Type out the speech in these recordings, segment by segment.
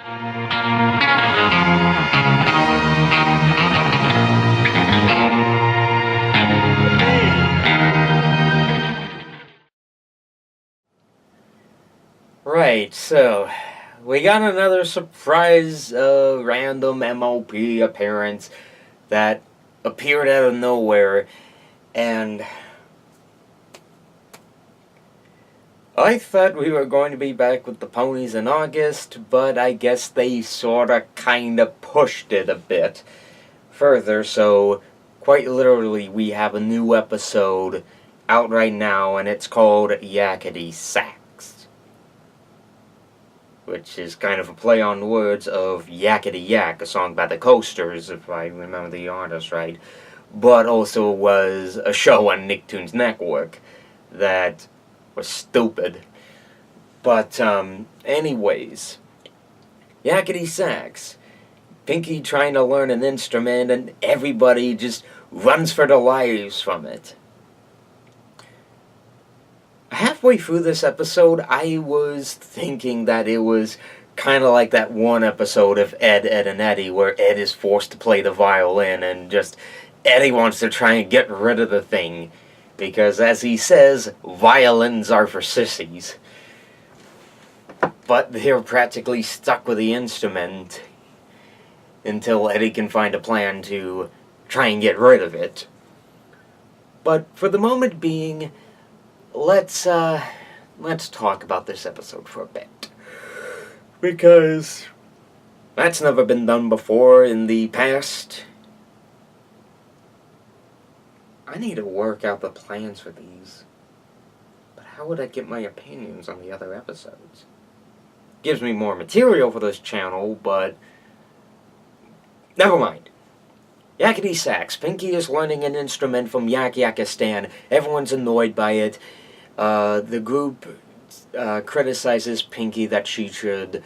Right, so we got another surprise random MLP appearance that appeared out of nowhere, and I thought we were going to be back with the ponies in August, but I guess they sorta kinda pushed it a bit further, so quite literally we have a new episode out right now, and it's called Yakety Sax, which is kind of a play on words of Yakety Yak, a song by the Coasters, if I remember the artist right, but also was a show on Nicktoons Network that was stupid. But, anyways, Yakety Sax. Pinky trying to learn an instrument, and everybody just runs for their lives from it. Halfway through this episode, I was thinking that it was kind of like that one episode of Ed, Edd and Eddy, where Ed is forced to play the violin, and just Eddie wants to try and get rid of the thing, because as he says, violins are for sissies. But they're practically stuck with the instrument until Eddie can find a plan to try and get rid of it. But for the moment being, let's talk about this episode for a bit, because that's never been done before in the past. I need to work out the plans for these, but how would I get my opinions on the other episodes? Gives me more material for this channel, but never mind. Yakety Sax. Pinky is learning an instrument from Yakistan. Everyone's annoyed by it. The group criticizes Pinky that she should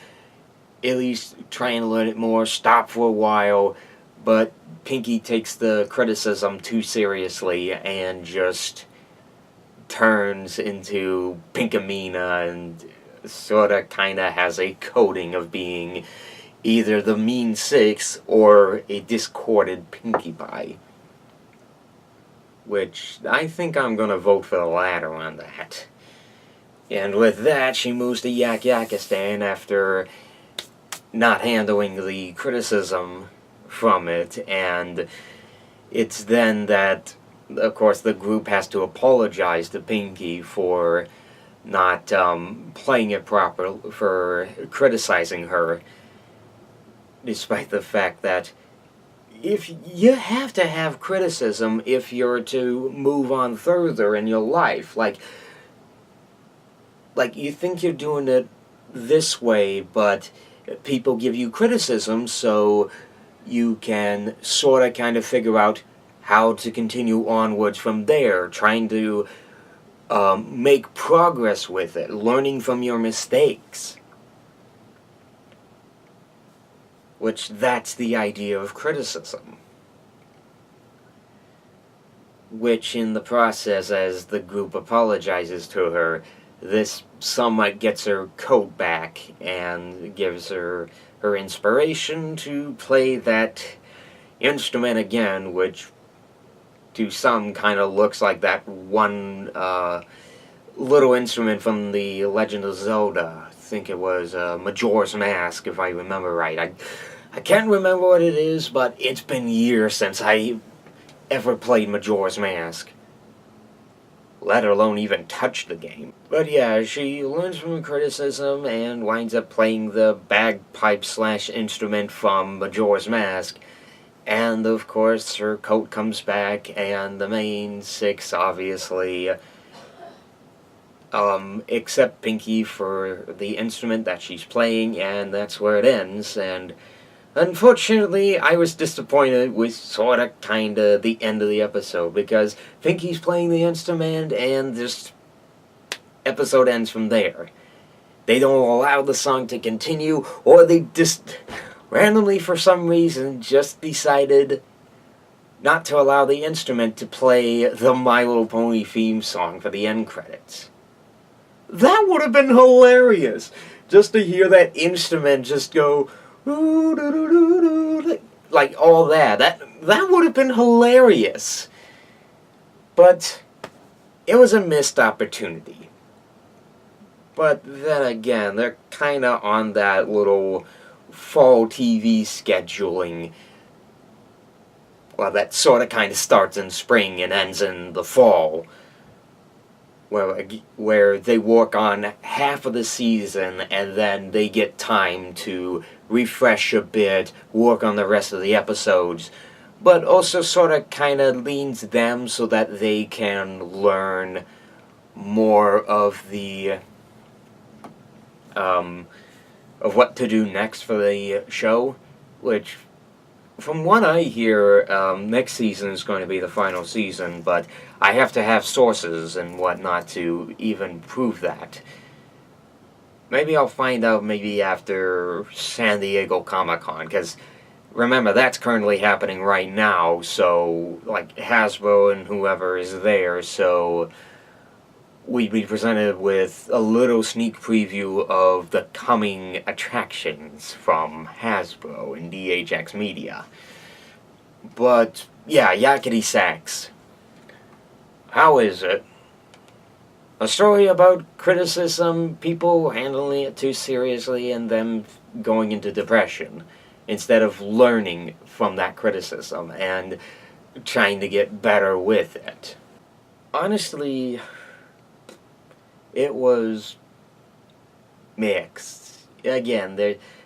at least try and learn it more, stop for a while, but Pinky takes the criticism too seriously and just turns into Pinkamena and sorta kinda has a coding of being either the mean six or a discorded Pinkie Pie. Which, I think I'm gonna vote for the latter on that. And with that, she moves to Yakistan after not handling the criticism from it, and it's then that, of course, the group has to apologize to Pinky for not playing it proper, for criticizing her, despite the fact that if you have to have criticism if you're to move on further in your life, like you think you're doing it this way, but people give you criticism, so you can sorta kind of figure out how to continue onwards from there, trying to make progress with it, learning from your mistakes. Which, that's the idea of criticism. Which, in the process, as the group apologizes to her, this somewhat gets her coat back and gives her inspiration to play that instrument again, which to some kind of looks like that one little instrument from the Legend of Zelda. I think it was Majora's Mask, if I remember right. I can't remember what it is, but it's been years since I ever played Majora's Mask, let alone even touch the game. But yeah, she learns from criticism and winds up playing the bagpipe/instrument from Majora's Mask. And of course, her coat comes back, and the main six obviously accept Pinky for the instrument that she's playing, and that's where it ends. And unfortunately, I was disappointed with sorta kinda the end of the episode, because Pinky's playing the instrument, and this episode ends from there. They don't allow the song to continue, or they just randomly, for some reason, just decided not to allow the instrument to play the My Little Pony theme song for the end credits. That would have been hilarious! just to hear that instrument just go, like all that would have been hilarious. But it was a missed opportunity. But then again, they're kind of on that little fall TV scheduling. Well, that sort of kind of starts in spring and ends in the fall. Where they work on half of the season and then they get time to refresh a bit, work on the rest of the episodes, but also sort of kind of leans them so that they can learn more of the of what to do next for the show, which from what I hear, next season is going to be the final season, but I have to have sources and whatnot to even prove that. Maybe I'll find out maybe after San Diego Comic-Con, because remember, that's currently happening right now, so, like, Hasbro and whoever is there, so we'd be presented with a little sneak preview of the coming attractions from Hasbro and DHX Media. But, yeah, Yakety Sax. How is it? A story about criticism, people handling it too seriously, and them going into depression, instead of learning from that criticism and trying to get better with it. Honestly, it was mixed. Again,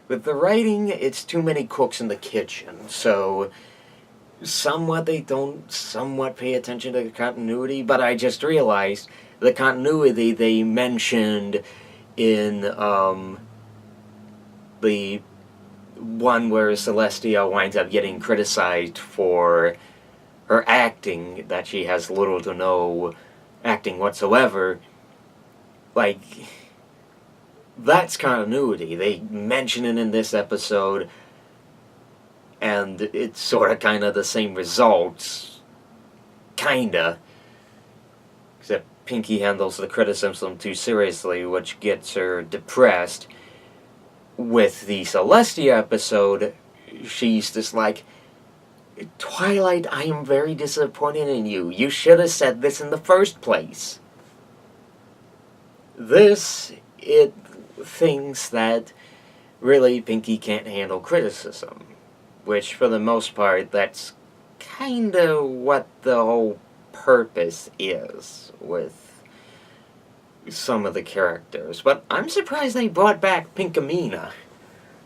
with the writing, it's too many cooks in the kitchen, so somewhat they don't somewhat pay attention to the continuity, but I just realized the continuity they mentioned in the one where Celestia winds up getting criticized for her acting, that she has little to no acting whatsoever. Like, that's continuity. They mention it in this episode, and it's sort of kind of the same results. Kinda. Except Pinky handles the criticism too seriously, which gets her depressed. With the Celestia episode, she's just like, Twilight, I am very disappointed in you. You should have said this in the first place. This, it thinks that really Pinky can't handle criticism. Which, for the most part, that's kind of what the whole purpose is with some of the characters. But I'm surprised they brought back Pinkamena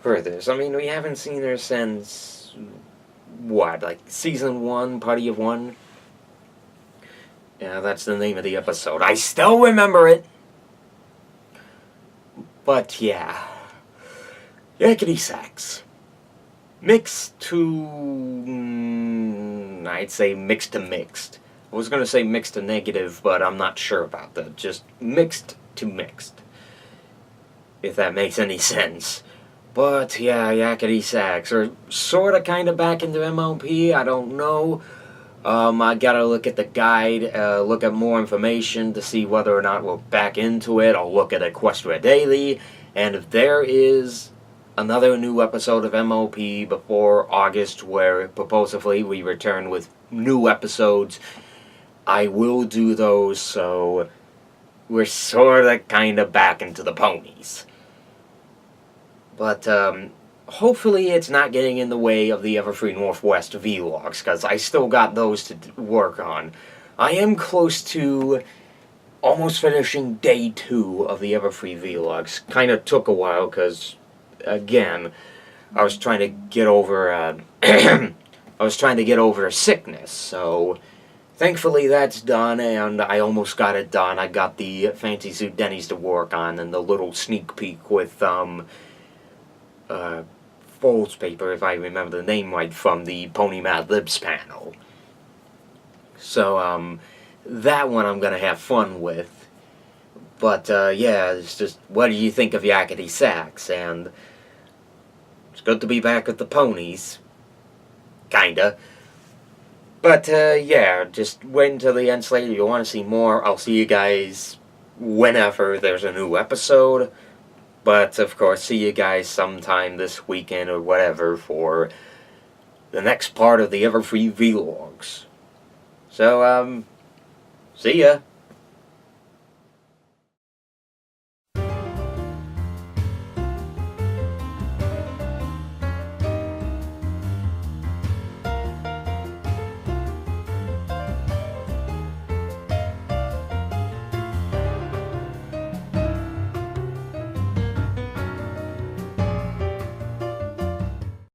for this. I mean, we haven't seen her since, what, like Season 1, Party of One? Yeah, that's the name of the episode. I still remember it! But, yeah. Yakety Sax. Mixed to... I'd say mixed to mixed. I was going to say mixed to negative, but I'm not sure about that. Just mixed to mixed. If that makes any sense. But, yeah, Yakety Sax are sort of kind of back into MLP. I don't know. I gotta look at the guide, look at more information to see whether or not we're back into it. I'll look at Equestria Daily, and if there is another new episode of MLP before August, where supposedly we return with new episodes, I will do those, so we're sort of kind of back into the ponies. But, hopefully it's not getting in the way of the Everfree Northwest vlogs, because I still got those to work on. I am close to almost finishing day 2 of the Everfree vlogs. Kind of took a while, because, again, I was trying to get over, I was trying to get over sickness, so thankfully that's done, and I almost got it done. I got the Fancy Suit Denny's to work on, and the little sneak peek with, Folds paper, if I remember the name right, from the Pony Mad Libs panel. So, that one I'm gonna have fun with. But, yeah, it's just, what do you think of Yakety Sax? And it's good to be back with the ponies. Kinda. But, yeah, just wait until the end slate. If you want to see more, I'll see you guys whenever there's a new episode. But, of course, see you guys sometime this weekend or whatever for the next part of the Everfree Vlogs. So, see ya.